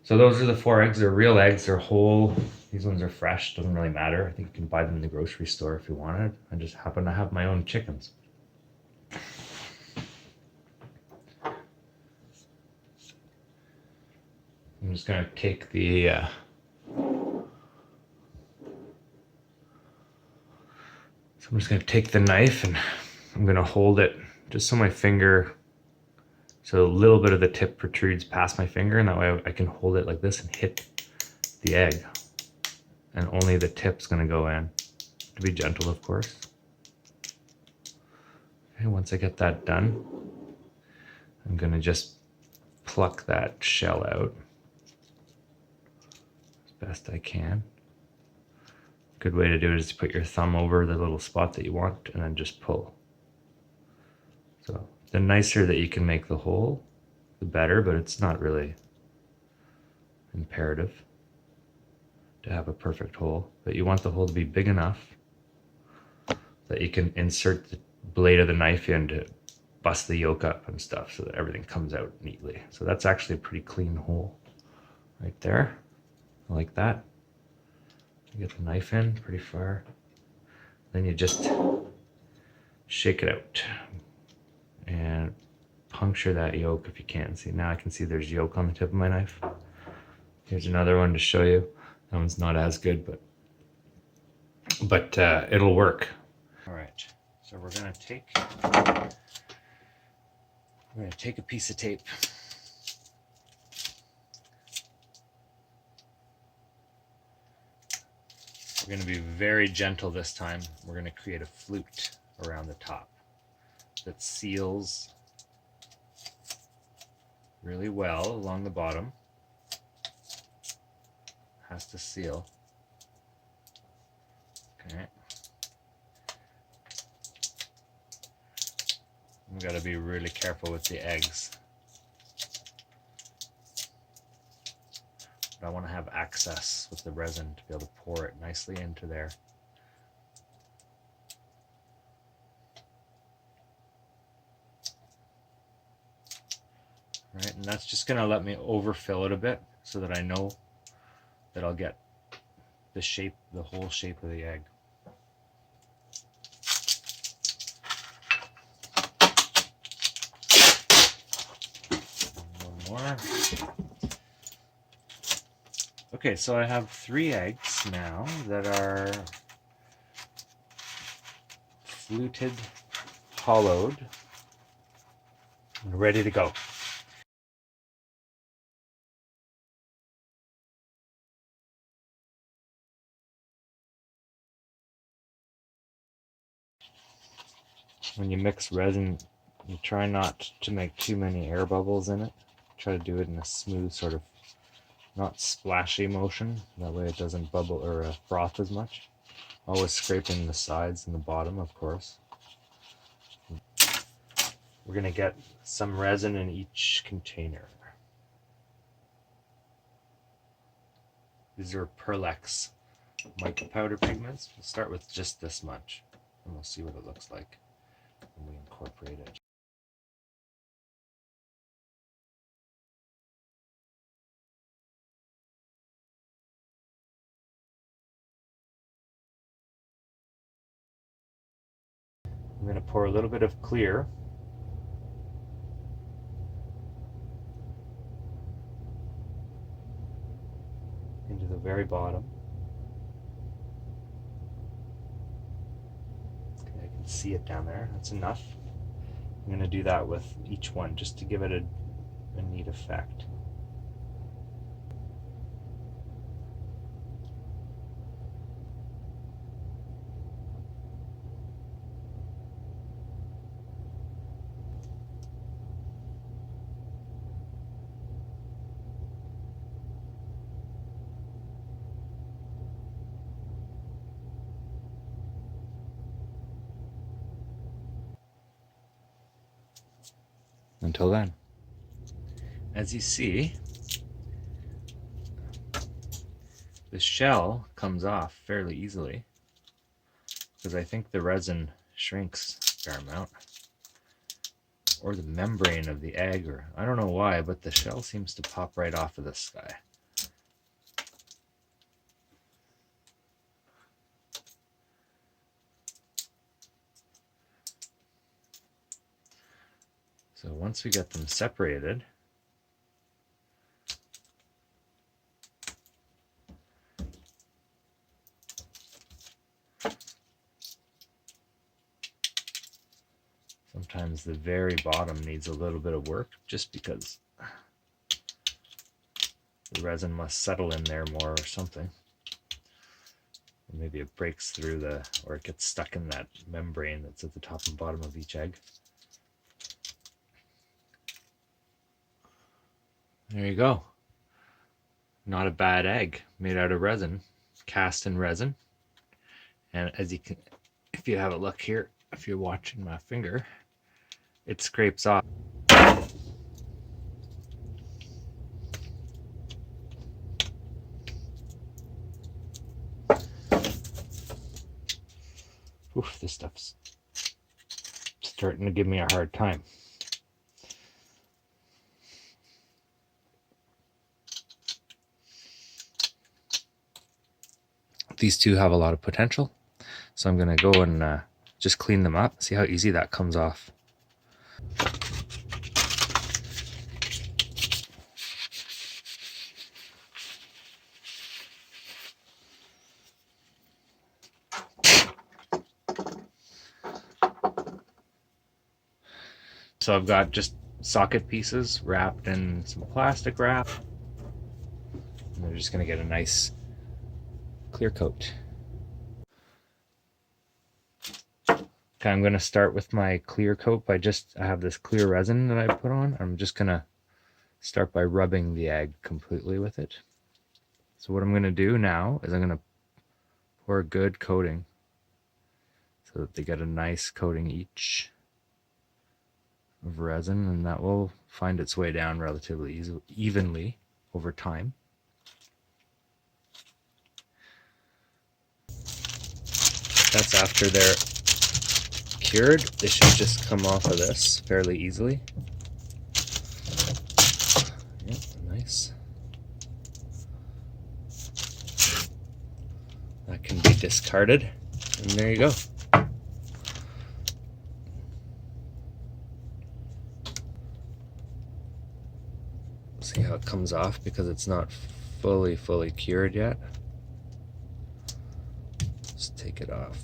So those are the 4 eggs. They're real eggs. They're whole. These ones are fresh. Doesn't really matter. I think you can buy them in the grocery store if you wanted. I just happen to have my own chickens. I'm just gonna take the so I'm just gonna take the knife and I'm gonna hold it just so my finger, so a little bit of the tip protrudes past my finger, and that way I can hold it like this and hit the egg, and only the tip's gonna go in. To be gentle, of course. Okay, once I get that done, I'm gonna just pluck that shell out as best I can. Good way to do it is to put your thumb over the little spot that you want and then just pull. So the nicer that you can make the hole, the better, but it's not really imperative to have a perfect hole. But you want the hole to be big enough that you can insert the blade of the knife in to bust the yolk up and stuff so that everything comes out neatly. So that's actually a pretty clean hole right there. I like that. You get the knife in pretty far. Then you just shake it out and puncture that yolk if you can. See, now I can see there's yolk on the tip of my knife. Here's another one to show you. That one's not as good, but it'll work. All right, so we're gonna take a piece of tape. We're gonna be very gentle this time. We're gonna create a flute around the top that seals really well along the bottom. Has to seal. Okay. We gotta be really careful with the eggs. But I want to have access with the resin to be able to pour it nicely into there. All right, and that's just gonna let me overfill it a bit so that I know that I'll get the shape, the whole shape of the egg. One more. Okay, so I have 3 eggs now that are fluted, hollowed, and ready to go. When you mix resin, you try not to make too many air bubbles in it. Try to do it in a smooth sort of, not splashy motion. That way it doesn't bubble or froth as much. Always scraping the sides and the bottom, of course. We're going to get some resin in each container. These are Perlex micropowder pigments. We'll start with just this much, and we'll see what it looks like when we incorporate it. I'm going to pour a little bit of clear into the very bottom. Okay, I can see it down there. That's enough. I'm going to do that with each one just to give it a neat effect. Until then. As you see, the shell comes off fairly easily because I think the resin shrinks a fair amount. Or the membrane of the egg, or I don't know why, but the shell seems to pop right off of this guy. So once we get them separated, sometimes the very bottom needs a little bit of work just because the resin must settle in there more or something. Maybe it breaks through or it gets stuck in that membrane that's at the top and bottom of each egg. There you go. Not a bad egg made out of resin, cast in resin. And as you can, if you have a look here, if you're watching my finger, it scrapes off. Oof, this stuff's starting to give me a hard time. These two have a lot of potential, so I'm going to go and just clean them up. See how easy that comes off. So I've got just socket pieces wrapped in some plastic wrap. And they're just going to get a nice clear coat. Okay, I'm going to start with my clear coat by I have this clear resin that I put on. I'm just going to start by rubbing the egg completely with it. So what I'm going to do now is I'm going to pour a good coating so that they get a nice coating each of resin, and that will find its way down relatively evenly over time. That's after they're cured. They should just come off of this fairly easily. Yep, nice. That can be discarded, and there you go. See how it comes off because it's not fully cured yet. Just take it off.